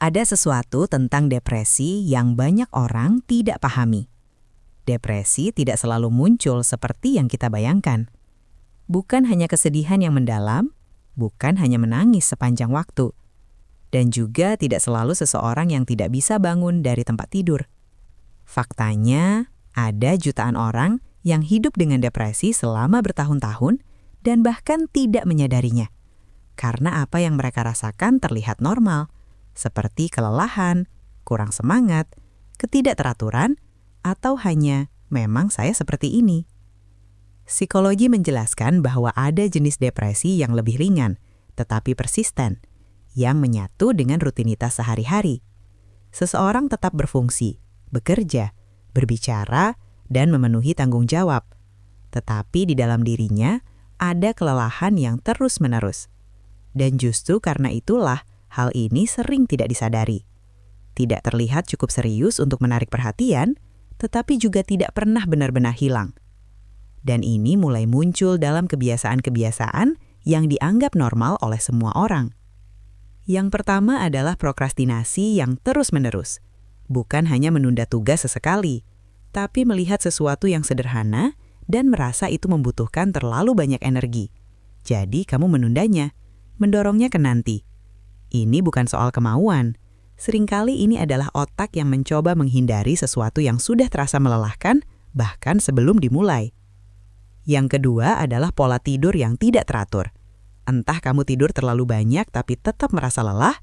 Ada sesuatu tentang depresi yang banyak orang tidak pahami. Depresi tidak selalu muncul seperti yang kita bayangkan. Bukan hanya kesedihan yang mendalam, bukan hanya menangis sepanjang waktu, dan juga tidak selalu seseorang yang tidak bisa bangun dari tempat tidur. Faktanya, ada jutaan orang yang hidup dengan depresi selama bertahun-tahun dan bahkan tidak menyadarinya. Karena apa yang mereka rasakan terlihat normal, seperti kelelahan, kurang semangat, ketidakteraturan, atau hanya memang saya seperti ini. Psikologi menjelaskan bahwa ada jenis depresi yang lebih ringan, tetapi persisten, yang menyatu dengan rutinitas sehari-hari. Seseorang tetap berfungsi, bekerja, berbicara, dan memenuhi tanggung jawab. Tetapi di dalam dirinya ada kelelahan yang terus-menerus. Dan justru karena itulah hal ini sering tidak disadari. Tidak terlihat cukup serius untuk menarik perhatian, tetapi juga tidak pernah benar-benar hilang. Dan ini mulai muncul dalam kebiasaan-kebiasaan yang dianggap normal oleh semua orang. Yang pertama adalah prokrastinasi yang terus-menerus. Bukan hanya menunda tugas sesekali, tapi melihat sesuatu yang sederhana dan merasa itu membutuhkan terlalu banyak energi. Jadi kamu menundanya, mendorongnya ke nanti. Ini bukan soal kemauan. Seringkali ini adalah otak yang mencoba menghindari sesuatu yang sudah terasa melelahkan, bahkan sebelum dimulai. Yang kedua adalah pola tidur yang tidak teratur. Entah kamu tidur terlalu banyak tapi tetap merasa lelah,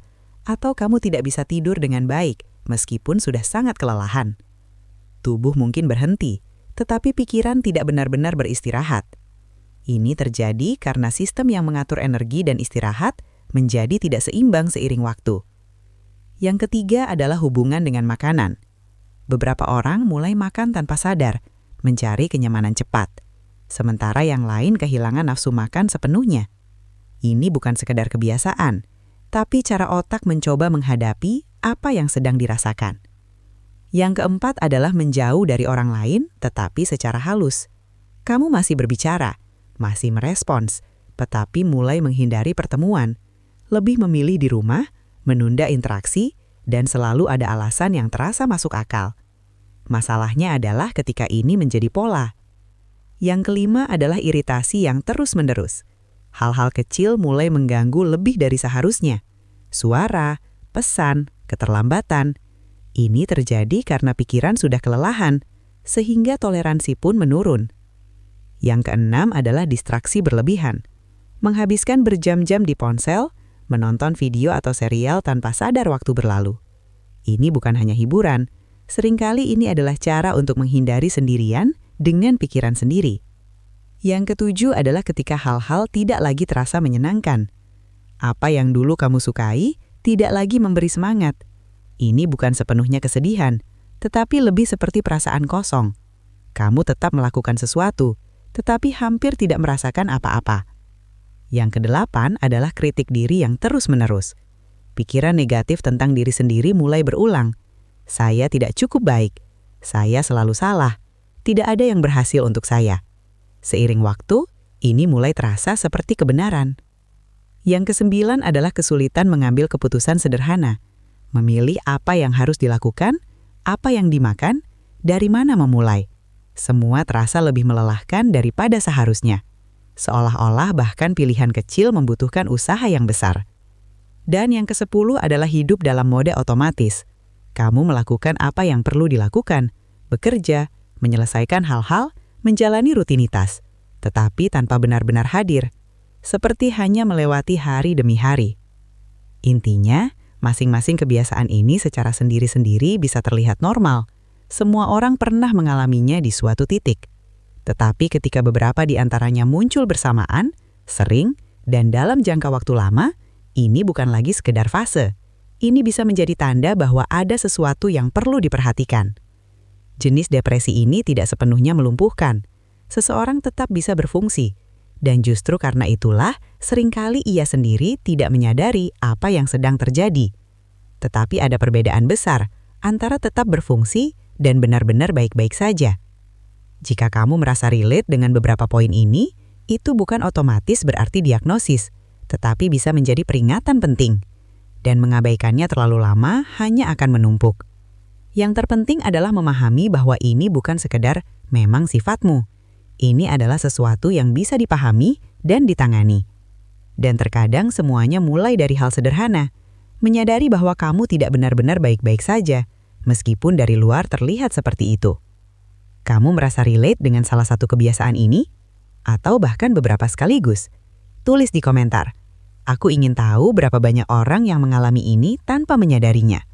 atau kamu tidak bisa tidur dengan baik meskipun sudah sangat kelelahan. Tubuh mungkin berhenti, tetapi pikiran tidak benar-benar beristirahat. Ini terjadi karena sistem yang mengatur energi dan istirahat menjadi tidak seimbang seiring waktu. Yang ketiga adalah hubungan dengan makanan. Beberapa orang mulai makan tanpa sadar, mencari kenyamanan cepat. Sementara yang lain kehilangan nafsu makan sepenuhnya. Ini bukan sekedar kebiasaan, tapi cara otak mencoba menghadapi apa yang sedang dirasakan. Yang keempat adalah menjauh dari orang lain, tetapi secara halus. Kamu masih berbicara, masih merespons, tetapi mulai menghindari pertemuan, lebih memilih di rumah, menunda interaksi, dan selalu ada alasan yang terasa masuk akal. Masalahnya adalah ketika ini menjadi pola. Yang kelima adalah iritasi yang terus-menerus. Hal-hal kecil mulai mengganggu lebih dari seharusnya. Suara, pesan, keterlambatan. Ini terjadi karena pikiran sudah kelelahan, sehingga toleransi pun menurun. Yang keenam adalah distraksi berlebihan. Menghabiskan berjam-jam di ponsel, menonton video atau serial tanpa sadar waktu berlalu. Ini bukan hanya hiburan, seringkali ini adalah cara untuk menghindari sendirian dengan pikiran sendiri. Yang ketujuh adalah ketika hal-hal tidak lagi terasa menyenangkan. Apa yang dulu kamu sukai tidak lagi memberi semangat. Ini bukan sepenuhnya kesedihan, tetapi lebih seperti perasaan kosong. Kamu tetap melakukan sesuatu, tetapi hampir tidak merasakan apa-apa. Yang kedelapan adalah kritik diri yang terus-menerus. Pikiran negatif tentang diri sendiri mulai berulang. Saya tidak cukup baik. Saya selalu salah. Tidak ada yang berhasil untuk saya. Seiring waktu, ini mulai terasa seperti kebenaran. Yang kesembilan adalah kesulitan mengambil keputusan sederhana. Memilih apa yang harus dilakukan, apa yang dimakan, dari mana memulai. Semua terasa lebih melelahkan daripada seharusnya. Seolah-olah bahkan pilihan kecil membutuhkan usaha yang besar. Dan yang ke-10 adalah hidup dalam mode otomatis. Kamu melakukan apa yang perlu dilakukan, bekerja, menyelesaikan hal-hal, menjalani rutinitas, tetapi tanpa benar-benar hadir, seperti hanya melewati hari demi hari. Intinya, masing-masing kebiasaan ini secara sendiri-sendiri bisa terlihat normal. Semua orang pernah mengalaminya di suatu titik. Tetapi ketika beberapa di antaranya muncul bersamaan, sering, dan dalam jangka waktu lama, ini bukan lagi sekedar fase. Ini bisa menjadi tanda bahwa ada sesuatu yang perlu diperhatikan. Jenis depresi ini tidak sepenuhnya melumpuhkan. Seseorang tetap bisa berfungsi. Dan justru karena itulah, seringkali ia sendiri tidak menyadari apa yang sedang terjadi. Tetapi ada perbedaan besar antara tetap berfungsi dan benar-benar baik-baik saja. Jika kamu merasa relate dengan beberapa poin ini, itu bukan otomatis berarti diagnosis, tetapi bisa menjadi peringatan penting. dan mengabaikannya terlalu lama hanya akan menumpuk. Yang terpenting adalah memahami bahwa ini bukan sekedar memang sifatmu. Ini adalah sesuatu yang bisa dipahami dan ditangani. Dan terkadang semuanya mulai dari hal sederhana, menyadari bahwa kamu tidak benar-benar baik-baik saja, meskipun dari luar terlihat seperti itu. Kamu merasa relate dengan salah satu kebiasaan ini? Atau bahkan beberapa sekaligus? Tulis di komentar. Aku ingin tahu berapa banyak orang yang mengalami ini tanpa menyadarinya.